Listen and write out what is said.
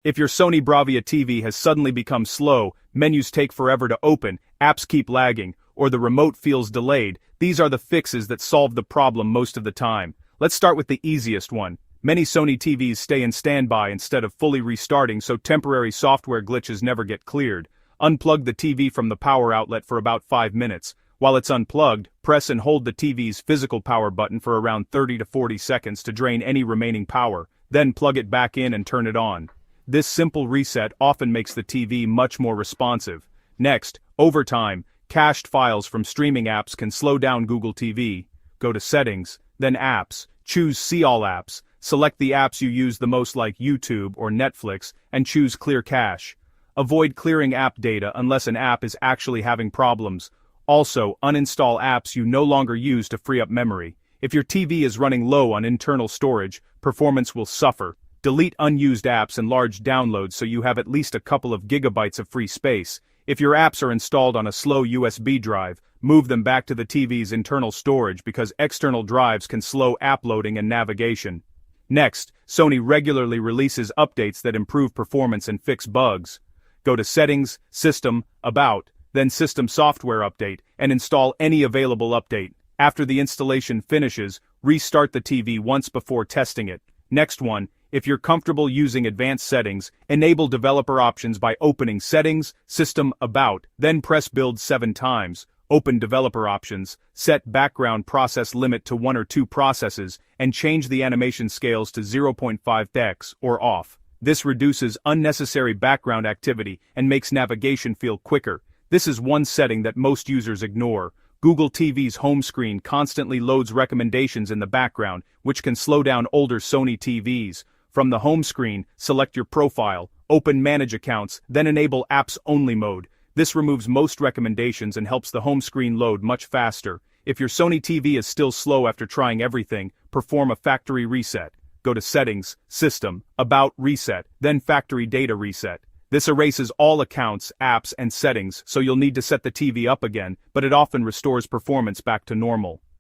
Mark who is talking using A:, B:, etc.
A: If your Sony Bravia TV has suddenly become slow, menus take forever to open, apps keep lagging, or the remote feels delayed, these are the fixes that solve the problem most of the time. Let's start with the easiest one. Many Sony TVs stay in standby instead of fully restarting, so temporary software glitches never get cleared. Unplug the TV from the power outlet for about 5 minutes. While it's unplugged, press and hold the TV's physical power button for around 30 to 40 seconds to drain any remaining power, then plug it back in and turn it on. This simple reset often makes the TV much more responsive. Next, over time, cached files from streaming apps can slow down Google TV. Go to Settings, then Apps, choose See All Apps, select the apps you use the most like YouTube or Netflix, and choose Clear Cache. Avoid clearing app data unless an app is actually having problems. Also, uninstall apps you no longer use to free up memory. If your TV is running low on internal storage, performance will suffer. Delete unused apps and large downloads so you have at least a couple of gigabytes of free space. If your apps are installed on a slow USB drive, move them back to the TV's internal storage because external drives can slow app loading and navigation. Next, Sony regularly releases updates that improve performance and fix bugs. Go to Settings, System, About, then System Software Update, and install any available update. After the installation finishes, restart the TV once before testing it. Next one, if you're comfortable using advanced settings, enable developer options by opening Settings, System, About, then press Build 7 times. Open developer options, set background process limit to 1 or 2 processes, and change the animation scales to 0.5x or off. This reduces unnecessary background activity and makes navigation feel quicker. This is one setting that most users ignore. Google TV's home screen constantly loads recommendations in the background, which can slow down older Sony TVs. From the home screen, select your profile, open Manage Accounts, then enable Apps Only mode. This removes most recommendations and helps the home screen load much faster. If your Sony TV is still slow after trying everything, perform a factory reset. Go to Settings, System, About, Reset, then Factory Data Reset. This erases all accounts, apps, and settings, so you'll need to set the TV up again, but it often restores performance back to normal.